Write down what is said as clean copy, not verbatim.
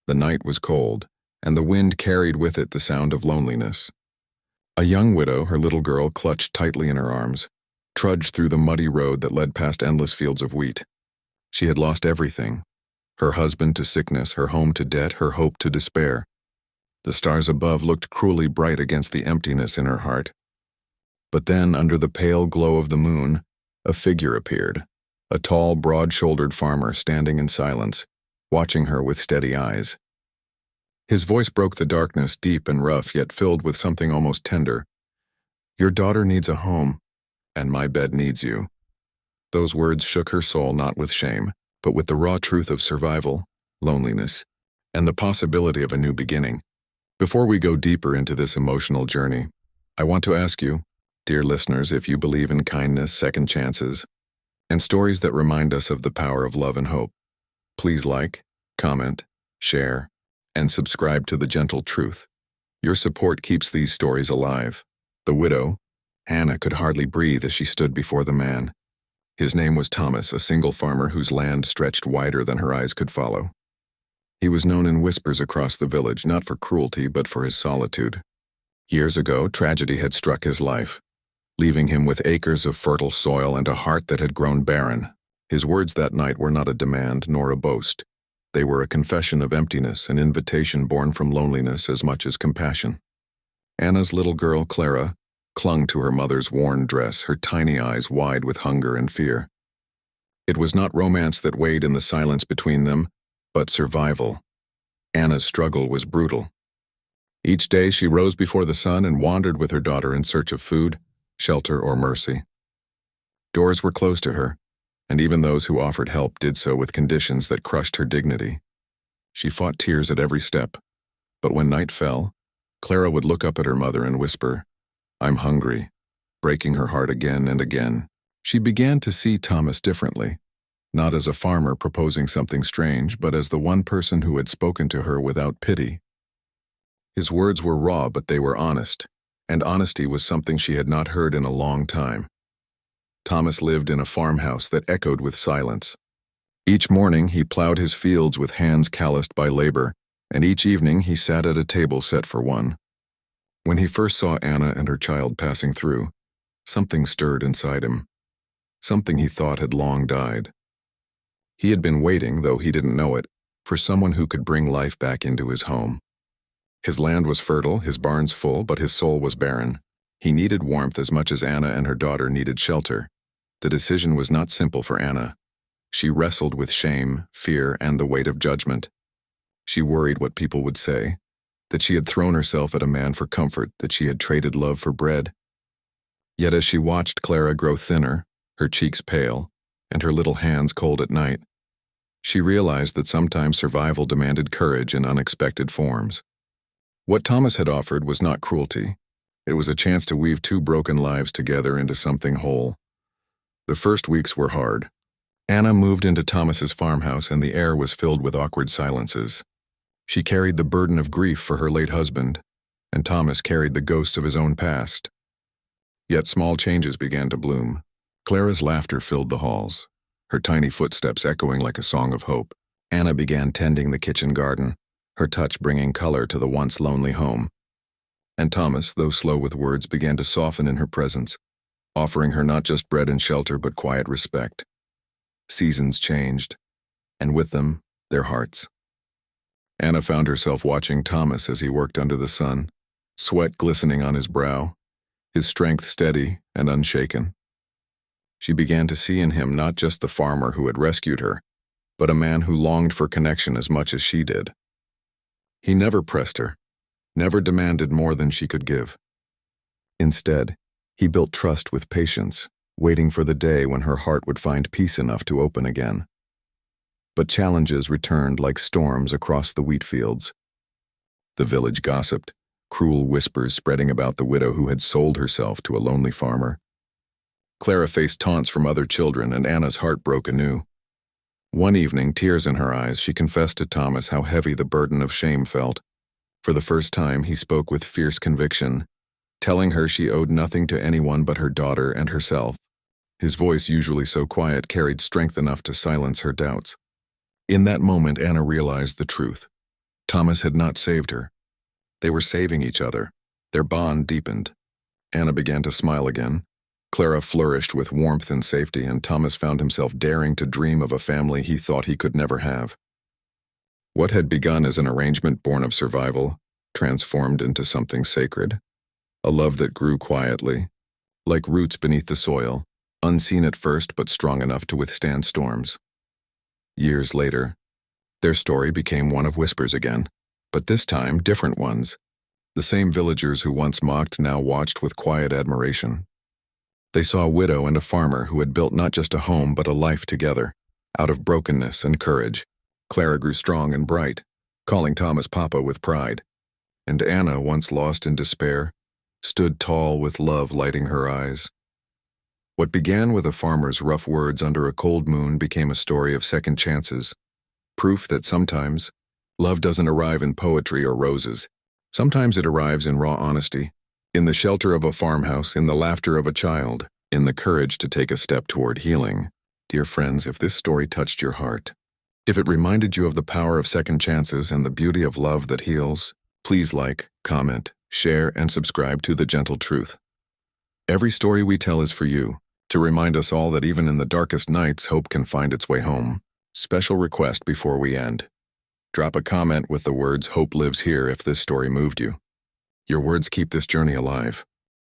The night was cold, and the wind carried with it the sound of loneliness. A young widow, her little girl clutched tightly in her arms, trudged through the muddy road that led past endless fields of wheat. She had lost everything: her husband to sickness, her home to debt, her hope to despair. The stars above looked cruelly bright against the emptiness in her heart. But then, under the pale glow of the moon, a figure appeared, a tall, broad-shouldered farmer standing in silence, watching her with steady eyes. His voice broke the darkness, deep and rough, yet filled with something almost tender. "Your daughter needs a home, and my bed needs you." Those words shook her soul not with shame, but with the raw truth of survival, loneliness, and the possibility of a new beginning. Before we go deeper into this emotional journey, I want to ask you, dear listeners, if you believe in kindness, second chances, and stories that remind us of the power of love and hope. Please like, comment, share, and subscribe to The Gentle Truth. Your support keeps these stories alive. The widow, Hannah, could hardly breathe as she stood before the man. His name was Thomas, a single farmer whose land stretched wider than her eyes could follow. He was known in whispers across the village, not for cruelty, but for his solitude. Years ago, tragedy had struck his life, leaving him with acres of fertile soil and a heart that had grown barren. His words that night were not a demand nor a boast. They were a confession of emptiness, an invitation born from loneliness as much as compassion. Anna's little girl, Clara, clung to her mother's worn dress, her tiny eyes wide with hunger and fear. It was not romance that weighed in the silence between them, but survival. Anna's struggle was brutal. Each day she rose before the sun and wandered with her daughter in search of food, shelter, or mercy. Doors were closed to her, and even those who offered help did so with conditions that crushed her dignity. She fought tears at every step, but when night fell, Clara would look up at her mother and whisper, "I'm hungry," breaking her heart again and again. She began to see Thomas differently, not as a farmer proposing something strange, but as the one person who had spoken to her without pity. His words were raw, but they were honest, and honesty was something she had not heard in a long time. Thomas lived in a farmhouse that echoed with silence. Each morning he plowed his fields with hands calloused by labor, and each evening he sat at a table set for one. When he first saw Anna and her child passing through, something stirred inside him, something he thought had long died. He had been waiting, though he didn't know it, for someone who could bring life back into his home. His land was fertile, his barns full, but his soul was barren. He needed warmth as much as Anna and her daughter needed shelter. The decision was not simple for Anna. She wrestled with shame, fear, and the weight of judgment. She worried what people would say, that she had thrown herself at a man for comfort, that she had traded love for bread. Yet as she watched Clara grow thinner, her cheeks pale, and her little hands cold at night, she realized that sometimes survival demanded courage in unexpected forms. What Thomas had offered was not cruelty. It was a chance to weave two broken lives together into something whole. The first weeks were hard. Anna moved into Thomas's farmhouse, and the air was filled with awkward silences. She carried the burden of grief for her late husband, and Thomas carried the ghosts of his own past. Yet small changes began to bloom. Clara's laughter filled the halls, her tiny footsteps echoing like a song of hope. Anna began tending the kitchen garden, her touch bringing color to the once lonely home. And Thomas, though slow with words, began to soften in her presence, offering her not just bread and shelter but quiet respect. Seasons changed, and with them, their hearts. Anna found herself watching Thomas as he worked under the sun, sweat glistening on his brow, his strength steady and unshaken. She began to see in him not just the farmer who had rescued her, but a man who longed for connection as much as she did. He never pressed her, never demanded more than she could give. Instead, he built trust with patience, waiting for the day when her heart would find peace enough to open again. But challenges returned like storms across the wheat fields. The village gossiped, cruel whispers spreading about the widow who had sold herself to a lonely farmer. Clara faced taunts from other children, and Anna's heart broke anew. One evening, tears in her eyes, she confessed to Thomas how heavy the burden of shame felt. For the first time, he spoke with fierce conviction, telling her she owed nothing to anyone but her daughter and herself. His voice, usually so quiet, carried strength enough to silence her doubts. In that moment, Anna realized the truth. Thomas had not saved her. They were saving each other. Their bond deepened. Anna began to smile again. Clara flourished with warmth and safety, and Thomas found himself daring to dream of a family he thought he could never have. What had begun as an arrangement born of survival transformed into something sacred, a love that grew quietly, like roots beneath the soil, unseen at first but strong enough to withstand storms. Years later, their story became one of whispers again, but this time different ones. The same villagers who once mocked now watched with quiet admiration. They saw a widow and a farmer who had built not just a home but a life together. Out of brokenness and courage, Clara grew strong and bright, calling Thomas Papa with pride. And Anna, once lost in despair, stood tall with love lighting her eyes. What began with a farmer's rough words under a cold moon became a story of second chances, proof that sometimes love doesn't arrive in poetry or roses. Sometimes it arrives in raw honesty, in the shelter of a farmhouse, in the laughter of a child, in the courage to take a step toward healing. Dear friends, if this story touched your heart, if it reminded you of the power of second chances and the beauty of love that heals, please like, comment, share, and subscribe to The Gentle Truth. Every story we tell is for you, to remind us all that even in the darkest nights, hope can find its way home. Special request before we end. Drop a comment with the words "Hope lives here" if this story moved you. Your words keep this journey alive.